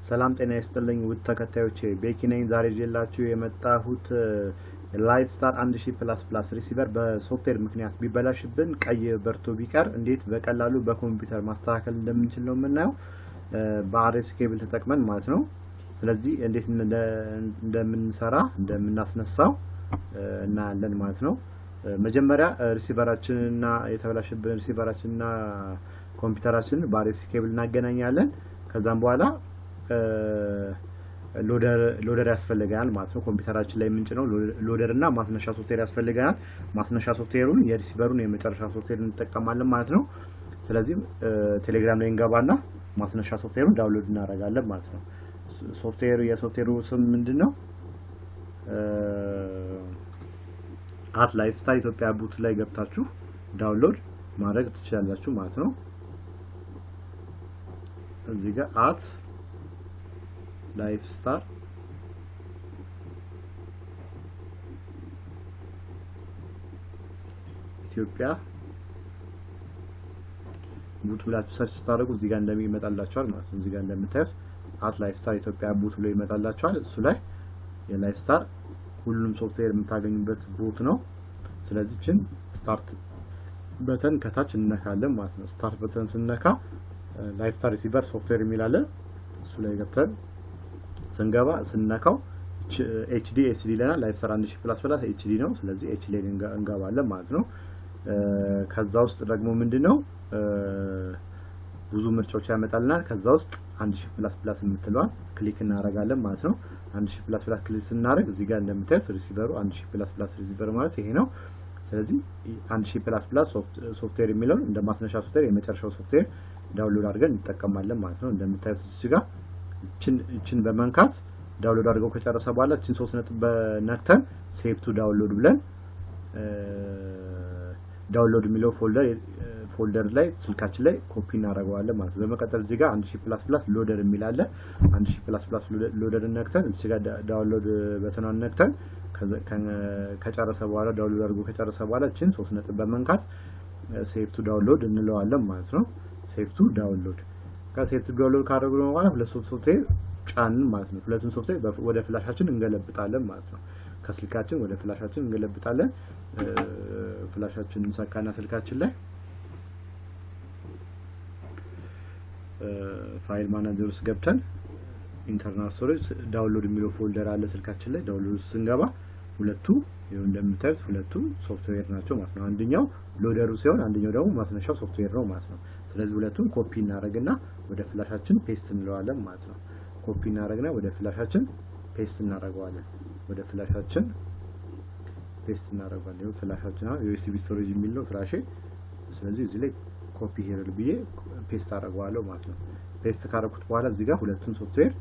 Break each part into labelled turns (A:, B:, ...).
A: ሰላም ጤና ይስጥልኝ ውድ ተከታዮቼ ቤኪ ነኝ ዛሬ ይዤላችሁ የመጣሁት LIFESTAR 1000++ ሪሲቨር በሶፍትዌር ምክንያት ቢበላሽብን ቀይ በርቶ ቢቀር እንዴት በቀላሉ በኮምፒውተር ማስተካከል እንደምንችል ነው የምናየው በአርኤስ ኬብል ተጠቅመን ማለት ነው ስለዚህ እንዴት እንደምንሰራ እንደምናስነሳው እናያለን ማለት ነው መጀመሪያ ሪሲቨራችንና የተበላሸብን ሪሲቨራችንና ኮምፒውተራችን በአርኤስ ኬብል እናገናኛለን ከዛም በኋላ ሎደር ያስፈልጋል ማለት ነው ኮምፒውተራችን ላይ ምንጭ ነው ሎደር እና ማስነሻ ሶፍትዌር ያስፈልጋል ማስነሻ ሶፍትዌሩን የሪሲቨሩን የመጨረሻ ሶፍትዌር እንጠቀማለን ማለት ነው ስለዚህ ቴሌግራም ላይ እንገባና ማስነሻ ሶፍትዌሩን ዳውንሎድ እናደርጋለን ማለት ነው የሶፍትዌሩ ስም ምንድነው LIFESTAR ኢትዮጵያ ቡት ላይ ገብታችሁ ዳውንሎድ ማድረግ ትችላላችሁ ማለት ነው እዚህ ጋር LIFESTAR ኢትዮጵያ ቡት ብላችሁ ሰርች ስታደርጉ እዚህ ጋር እንደሚመጣላችኋል ማለት ነው እዚህ ጋር እንደምታዩት LIFESTAR ኢትዮጵያ ቡት ብሎ ይመጣላችኋል እሱ ላይ የLIFESTAR ሁሉም ሶፍትዌር የምታገኙበት ቡት ነው ስለዚህ እቺን ስታርት በተን ከታች እንነካለን ማለት ነው ስታርት በተን ስንነካ LIFESTAR ሪሲቨር ሶፍትዌር የሚላለ እሱ ላይ ገብተን ስንገባ ስንነካው HD SD ለና LIFESTAR 1000++ HD ነው ስለዚህ HD ላይ እንገባለን ማለት ነው ከዛ ውስጥ ደግሞ ምንድነው ብዙ ምርጫዎች ያመጣልናል ከዛ ውስጥ 1000++ የምትለዋን ክሊክ እናደርጋለን ማለት ነው 1000++ ክሊክ ስናደርግ እዚህ ጋር እንደምታዩት ሪሲቨሩ 1000++ ሪሲቨር ማለት ይሄ ነው ስለዚህ 1000++ ሶፍትዌር የሚለው እንደ ማስነሻ ሶፍትዌር የመጨረሻው ሶፍትዌር ዳውንሎድ አድርገን እንጠቀማለን ማለት ነው እንደምታዩት እዚህ ጋር እቺን በመንካት ዳውንሎድ አድርገው ከጨረሰ በኋላ እቺን 3 ነጥብ በነክተን ሴቭ ቱ ዳውንሎድ ብለን ዳውንሎድ የሚለው ፎልደር ላይ ስልካችን ላይ ኮፒ እናደርገዋለን ማለት ነው በመቀጠል እዚህ ጋር 1000++ ሎደር የሚል አለ 1000++ ሎደር ነክተን እዚህ ጋር ዳውንሎድ በተናን ነክተን ከጨረሰ በኋላ ዳውንሎድ አድርጎ ከጨረሰ በኋላ እቺን 3 ነጥብ በመንካት ሴቭ ቱ ዳውንሎድ እንለዋለን ማለት ነው ሴቭ ቱ ዳውንሎድ ከሴቭ ቱ ዳውንሎድ ካደረግነው በኋላ ሁለት ሶፍትዌር ጫን ማለት ነው ሁለቱን ሶፍትዌር ወደ ፍላሻችን እንገለብጣለን ማለት ነው ከስልካችን ወደ ፍላሻችን እንገለብጣለን ፍላሻችንን ሰካና ስልካችን ላይ ፋይል ማናጀር ውስጥ ገብተን ኢንተርናል ስቶሬጅ ዳውንሎድ የሚለው ፎልደር አለ ስልካችን ላይ ዳውንሎድ ስንገባ ሁለቱ ይሄው እንደምታዩት ሁለቱ ሶፍትዌር ናቸው ማለት ነው አንደኛው ሎደሩ ሲሆን አንደኛው ደግሞ ማስነሻው ሶፍትዌር ነው ማለት ነው ስለዚህ ሁለቱን ኮፒ እናደርግና ወደ ፍላሻችን ፔስት እንለዋለን ማለት ነው ኮፒ እናደርግና ወደ ፍላሻችን ፔስት እናደርገዋለን ወደ ፍላሻችን ፔስት እናደርገዋለን ይሄው ፍላሻችን USB ስቶሬጅ የሚል ነው ፍላሼ ስለዚህ እዚህ ላይ ኮፒ ሄረል ብዬ ፔስት አደርገዋለሁ ማለት ነው ፔስት ካደረኩት በኋላ እዚህ ጋር ሁለቱን ሶፍትዌር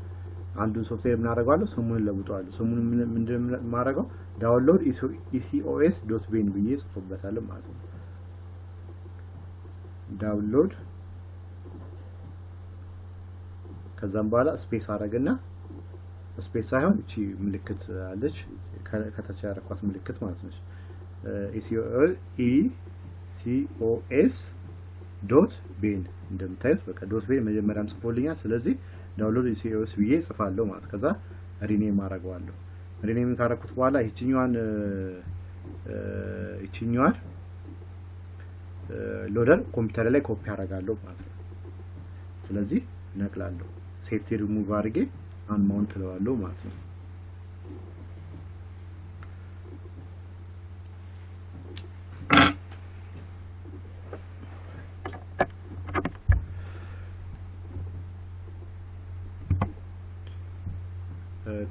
A: አንዱን ሶፍትዌር ምን አደርጋለሁ ስሙን ለውጠዋለሁ ስሙን ምንድነው ማረጋው ዳውንሎድ ecos.bin ብዬ ጽፎበታለሁ ማለት ነው ዳውንሎድ ከዛም በኋላ ስፔስ አረጋግና ስፔስ ሳይሆን እቺ ምልክት አለች ከታች ያረኳት ምልክት ማለት ነው ecos.bin እንደምታዩት በቃ .bin መጀመሪያም ጽፎልኛል ስለዚህ ዳውንሎድ ecos ብዬ ጽፋለሁ ማለት ከዛ ሪኔም አረጋዋለሁ ሪኔም ካረኩት በኋላ ይችኛዋን ሎደር ኮምፒውተር ላይ ኮፒ አረጋለሁ ማለት ነው ስለዚህ ነቅላለሁ ሴፍቲ ሪሙቭ አድርጌ አንማውንት ለዋለሁ ማለት ነው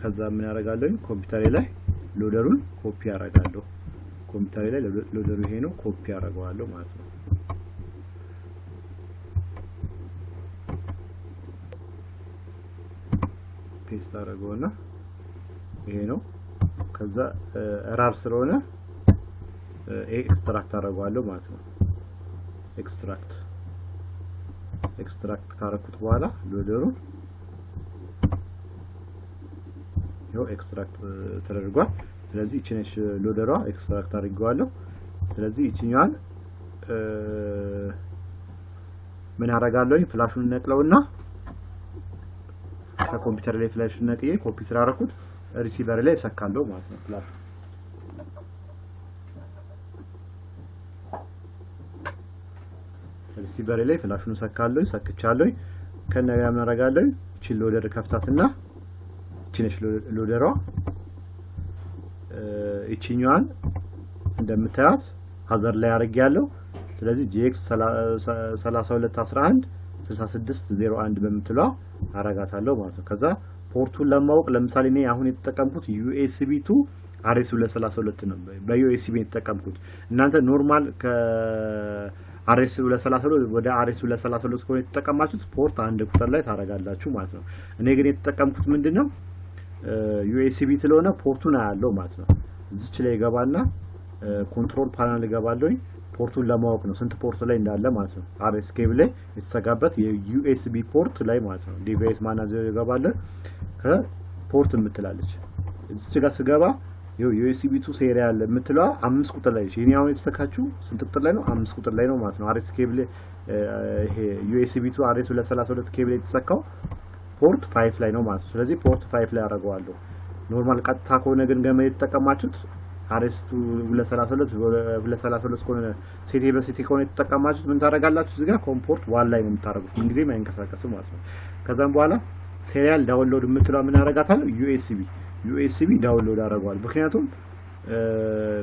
A: ከዛ ምን ያረጋለሁ ኮምፒውተር ላይ ሎደሩን ኮፒ አረጋለሁ ኮምፒውተር ላይ ሎደሩ ይሄ ነው ኮፒ አረጋዋለሁ ማለት ነው ፔስት አረጋውና ይሄ ነው ከዛ ራር ስለሆነ ኤክስትራክት አረጋዋለሁ ማለት ነው ኤክስትራክት ካረኩት በኋላ ሎደሩን ይሄው ኤክስትራክት ተደርጓል ስለዚህ እቺነሽ ሎደሯ ኤክስትራክት አድርገዋለሁ ስለዚህ እቺኛን ምን አደርጋለሁ ፍላሹን ነቅለውና ከኮምፒውተር ላይ ፍላሽ ነቅዬ ኮፒ ስላደረኩት ሪሲቨር ላይ ሰካለው ማለት ነው ፍላሽ ሪሲቨር ላይ ፍላሹን ሰካለው ሰክቻለሁ ከነጋ ማረጋለሁ እቺ ሎደር ከፍታትና እቺ ሎደሯ እቺኛዋን እንደምታዩት ሀዘር ላይ አርጋለሁ ስለዚህ GX 3211 6601 በመትለው አረጋታለሁ ማለት ነው ከዛ ፖርቱን ለማወቅ ለምሳሌ እኔ አሁን የተጠቀምኩት USB to RS232 ነው በUSB የተጠቀምኩት እናንተ ኖርማል ከRS232 ወደ RS232 ኮኔ የተጠቀማችሁት ፖርት አንድ ቁጥር ላይ ታረጋላችሁ ማለት ነው እኔ ግን የተጠቀምኩት ምንድነው USB ስለሆነ ፖርቱን አያለው ማለት ነው እዚች ላይ ገባና ኮንትሮል ፓናል ገባለሁ ፖርቱን ለማወቅ ነው ስንት ፖርት ላይ እንዳለ ማለት ነው RS ኬብል ላይ የተሰጋበት የUSB ፖርት ላይ ማለት ነው ዲቫይስ ማናጀር ገባለሁ ከፖርት የምትላለች እዚች ጋር ስገባ USB to serial የምትለው 5 ቁጥር ላይ እሺ እኛው የተሰካችሁ ስንት ቁጥር ላይ ነው 5 ቁጥር ላይ ነው ማለት ነው RS ኬብል ይሄ USB to RS232 ኬብል የተሰካው ፖርት 5 ላይ ነው ማለት ነው ስለዚህ ፖርት 5 ላይ አደርገዋለሁ ኖርማል ቀጥታ ከሆነ ግን ገመድ የተጠቀማችሁት RS232 ከሆነ ሲቲ በሲቲ ከሆነ የተጠቀማችሁት ምን ታረጋላችሁ እዚህ ጋር ኮምፖርት ዋን ላይ ነው የምታረጉት ምን ጊዜ ማይንቀሳቀስ ማለት ነው ከዛም በኋላ ሴሪያል ዳውንሎድ የምትለው ምን አረጋታለሁ USB ዳውንሎድ አረጋዋለሁ ምክንያቱም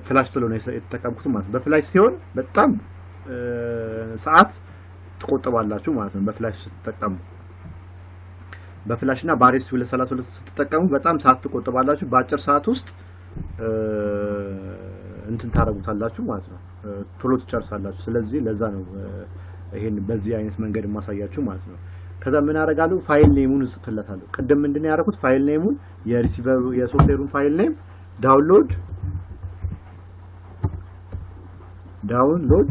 A: ፍላሽ ስለሆነ የተጠቀምኩት ማለት በፍላሽ ሲሆን በጣም ሰዓት ትቆጥባላችሁ ማለት ነው በፍላሽ ስትጠቀሙ በፍላሽና በRS232 ስትጠቀሙ በጣም ሰዓት ትቆጥባላችሁ በአጭር ሰዓት ውስጥ እንትን ታረጉታላችሁ ማለት ነው ቶሎ ትጨርሳላችሁ ስለዚህ ለዛ ነው ይሄን በዚህ አይነት መንገድ ማሳያችሁ ማለት ነው ከዛ ምን አረጋለሁ ፋይል ኔሙን ጽፈለታለሁ ቀደም ምንድነው ያደረኩት ፋይል ኔሙን የሪሲቨሩ የሶፍትዌሩን ፋይል ኔም ዳውንሎድ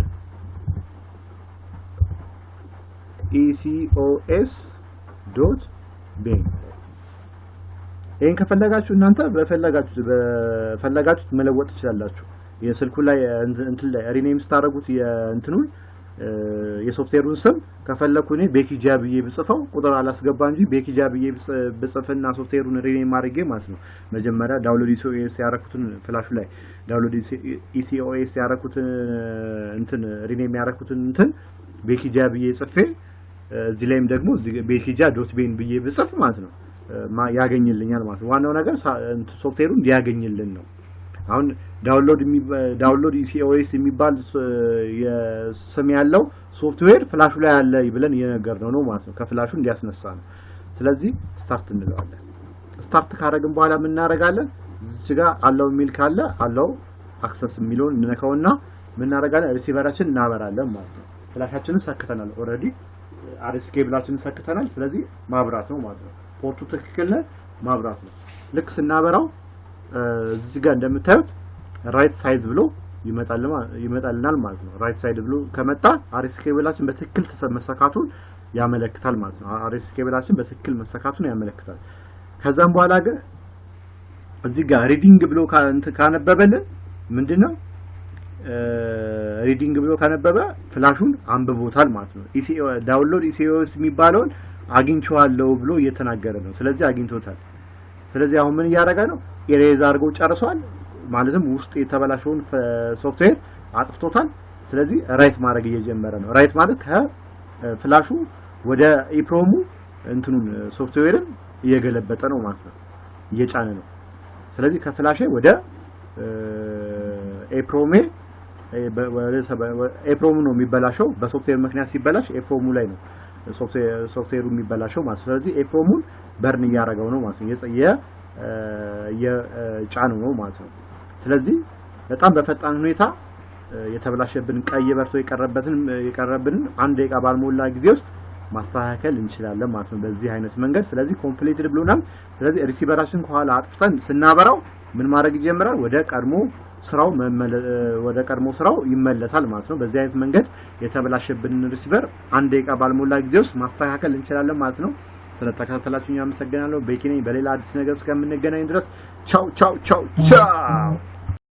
A: ecos.bin ይሄን ከፈለጋችሁ እናንተ በፈለጋችሁት መለወጥ ትችላላችሁ የስልኩ ላይ እንትን ላይ ሪኔም ስታረጉት የእንትኑን የሶፍትዌሩን ስም ከፈለኩ እኔ ቤኪጃ ብዬ ብጽፈው ቁጥር አላስገባ እንጂ ቤኪጃ ብዬ ብጽፍና ሶፍትዌሩን ሪኔም ማድረግ ማለት ነው መጀመሪያ ዳውንሎድ ኢሲኦኤስ ያረኩትን ፍላሹ ላይ ዳውንሎድ ኢሲኦኤስ ያረኩትን እንትን ሪኔም ያረኩትን እንትን ቤኪጃ ብዬ ጽፌ እዚህ ላይም ደግሞ ቤኪጃ.bin ብዬ ብጽፍ ማለት ነው ያገኝልኛል ማለት ነው ዋናው ነገር ሶፍትዌሩን እንዲያገኝልን ነው አሁን ዳውንሎድ ኢሲኦኤስ የሚባል የስም ያለው ሶፍትዌር ፍላሹ ላይ አለ ይብለን የነገርነው ነው ማለት ነው ከፍላሹ እንዲያስነሳ ነው ስለዚህ ስታርት እንለዋለን ስታርት ካረግን በኋላ ምን እናረጋለን እዚህ ጋር አለው ሚል ካለ አለው አክሰስ የሚለውን እንነካውና ምን እናረጋለን ሪሲቨራችን እናበራለን ማለት ነው ፍላሻችንን ሰክተናል ኦሬዲ RS ኬብላችንን ሰክተናል ስለዚህ ማብራት ነው ማለት ነው ፖርቱ ትክክል ነው ማብራት ነው ልክ ስናበራው እዚህ ጋር እንደምታዩት ራይት ሳይዝ ብሎ ይመጣልናል ማለት ነው ራይት ሳይድ ብሎ ከመጣ RS ኬብላችን በትክክል መሰካቱን ያመለክታል ማለት ነው RS ኬብላችን በትክክል መሰካቱን ያመለክታል ከዛም በኋላ ግን እዚህ ጋር ሪዲንግ ብሎ ካነበበልን ምንድነው ሪዲንግ ብሎ ካነበበ ፍላሹን አንብቦታል ማለት ነው ዳውንሎድ ኢሲኦኤስ የሚባለውን አግኝቻለሁ ብሎ እየተናገረ ነው ስለዚህ አግኝቶታል ስለዚህ አሁን ምን ያደረገ ነው ኢሬዝ አድርጎ ጨርሷል ማለትም ውስጥ የተበላሸውን ሶፍትዌር አጥፍቶታል ስለዚህ ራይት ማድረግ እየጀመረ ነው ራይት ማለት ከፍላሹ ወደ ኢፕሮሙ እንትኑን ሶፍትዌርን እየገለበጠ ነው ማለት ነው እየጫነ ነው ስለዚህ ከፍላሽ ወደ ኤፕሮሙ ነው የሚበላሸው በሶፍትዌር ምክንያት ሲበላሽ ኤፕሮሙ ላይ ነው ሶፍትዌሩ የሚበላሸው ማለት ስለዚህ ኤፕሮሙን በርን ያያረጋው ነው ማለት ነው የጫነው ነው ማለት ነው ስለዚህ በጣም በፈጣን ሁኔታ የተበላሸብን ቀይ በርቶ የቀረበንን አንድ ደቂቃ ባልሞላ ጊዜ ውስጥ ማስተካከል እንችላለን ማለት ነው በዚህ አይነት መንገድ ስለዚህ ኮምፕሊትድ ብሎናል ስለዚህ ሪሲቨራችን ከኋላ አጥፍተን ስናበራው ምን ማድረግ ይጀምራል ወደ ቀድሞ ስራው ይመለሳል ማለት ነው በዚህ አይነት መንገድ የተበላሸብንን ሪሲቨር አንድ ደቂቃ ባልሞላ ጊዜ ውስጥ ማስተካከል እንችላለን ማለት ነው ስለተከታተላችሁኝ አመሰግናለሁ በኪኔ በሌላ አዲስ ነገር እስከምንገናኝ ድረስ ቻው